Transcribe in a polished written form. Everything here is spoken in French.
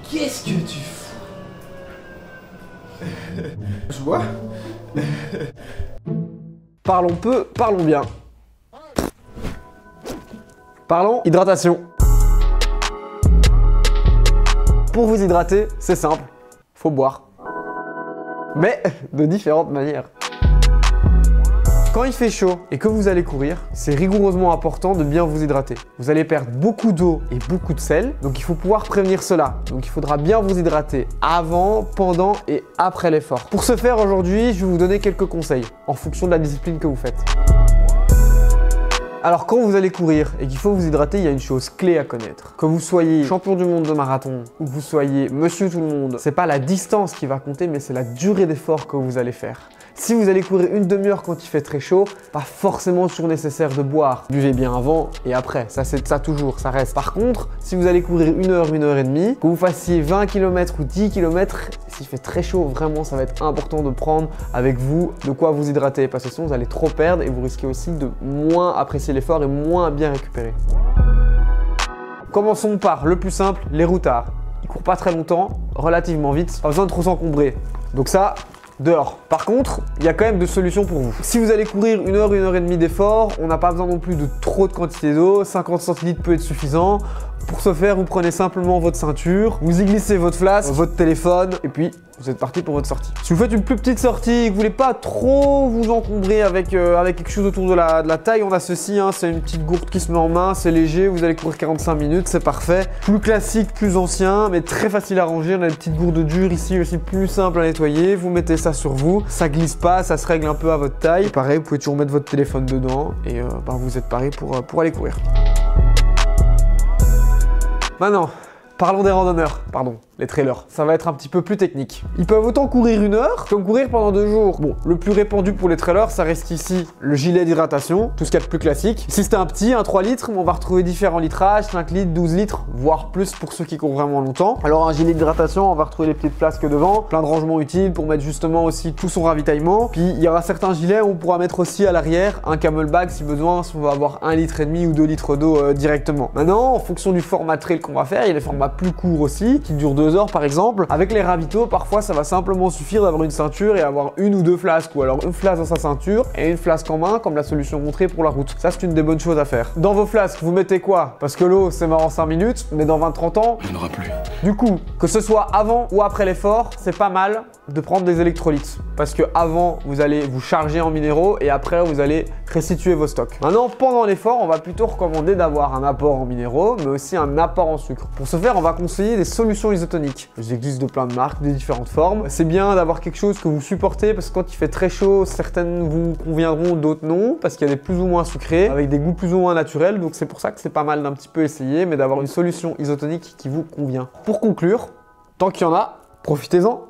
Qu'est-ce que tu fous? Je vois. Parlons peu, parlons bien. Parlons hydratation. Pour vous hydrater, c'est simple, faut boire. Mais de différentes manières. Quand il fait chaud et que vous allez courir, c'est rigoureusement important de bien vous hydrater. Vous allez perdre beaucoup d'eau et beaucoup de sel, donc il faut pouvoir prévenir cela. Donc il faudra bien vous hydrater avant, pendant et après l'effort. Pour ce faire aujourd'hui, je vais vous donner quelques conseils en fonction de la discipline que vous faites. Alors quand vous allez courir et qu'il faut vous hydrater, il y a une chose clé à connaître. Que vous soyez champion du monde de marathon ou que vous soyez monsieur tout le monde, c'est pas la distance qui va compter, mais c'est la durée d'effort que vous allez faire. Si vous allez courir une demi-heure quand il fait très chaud, pas forcément toujours nécessaire de boire. Buvez bien avant et après, ça c'est ça toujours, ça reste. Par contre, si vous allez courir une heure et demie, que vous fassiez 20 km ou 10 km, s'il fait très chaud, vraiment ça va être important de prendre avec vous de quoi vous hydrater parce que sinon vous allez trop perdre et vous risquez aussi de moins apprécier l'effort et moins bien récupérer. Commençons par le plus simple, les routards. Ils courent pas très longtemps, relativement vite, pas besoin de trop s'encombrer. Donc ça, dehors. Par contre, il y a quand même deux solutions pour vous. Si vous allez courir une heure et demie d'effort, on n'a pas besoin non plus de trop de quantité d'eau, 50 centilitres peut être suffisant. Pour ce faire, vous prenez simplement votre ceinture, vous y glissez votre flasque, votre téléphone, et puis vous êtes parti pour votre sortie. Si vous faites une plus petite sortie et que vous voulez pas trop vous encombrer avec quelque chose autour de la taille, on a ceci, hein, c'est une petite gourde qui se met en main, c'est léger, vous allez courir 45 minutes, c'est parfait. Plus classique, plus ancien, mais très facile à ranger. On a une petite gourde dure ici aussi, plus simple à nettoyer. Vous mettez ça sur vous, ça glisse pas, ça se règle un peu à votre taille. Et pareil, vous pouvez toujours mettre votre téléphone dedans et vous êtes paré pour aller courir. Maintenant, parlons des randonneurs, pardon, les trailers. Ça va être un petit peu plus technique. Ils peuvent autant courir une heure comme courir pendant 2 jours. Bon, le plus répandu pour les trailers, ça reste ici le gilet d'hydratation, tout ce qu'il y a de plus classique. Si c'est un petit, un 3 litres, on va retrouver différents litrages, 5 litres, 12 litres, voire plus pour ceux qui courent vraiment longtemps. Alors un gilet d'hydratation, on va retrouver les petites flasques devant, plein de rangements utiles pour mettre justement aussi tout son ravitaillement. Puis il y aura certains gilets où on pourra mettre aussi à l'arrière un camelback si besoin, si on va avoir 1,5 litre ou 2 litres d'eau directement. Maintenant, en fonction du format trail qu'on va faire, il y a des formats plus courts aussi, qui durent 2 heures par exemple. Avec les ravitaux, parfois ça va simplement suffire d'avoir une ceinture et avoir 1 ou 2 flasques, ou alors une flasque dans sa ceinture et une flasque en main, comme la solution montrée pour la route. Ça, c'est une des bonnes choses à faire. Dans vos flasques, vous mettez quoi? Parce que l'eau, c'est mort en 5 minutes, mais dans 20-30 ans, il n'y en aura plus. Du coup, que ce soit avant ou après l'effort, c'est pas mal de prendre des électrolytes. Parce que avant, vous allez vous charger en minéraux et après, vous allez restituer vos stocks. Maintenant, pendant l'effort, on va plutôt recommander d'avoir un apport en minéraux, mais aussi un apport en sucre. Pour ce faire, on va conseiller des solutions isotoniques. Il existe de plein de marques, des différentes formes. C'est bien d'avoir quelque chose que vous supportez parce que quand il fait très chaud, certaines vous conviendront, d'autres non, parce qu'il y a des plus ou moins sucrés, avec des goûts plus ou moins naturels. Donc c'est pour ça que c'est pas mal d'un petit peu essayer, mais d'avoir une solution isotonique qui vous convient. Pour conclure, tant qu'il y en a, profitez-en.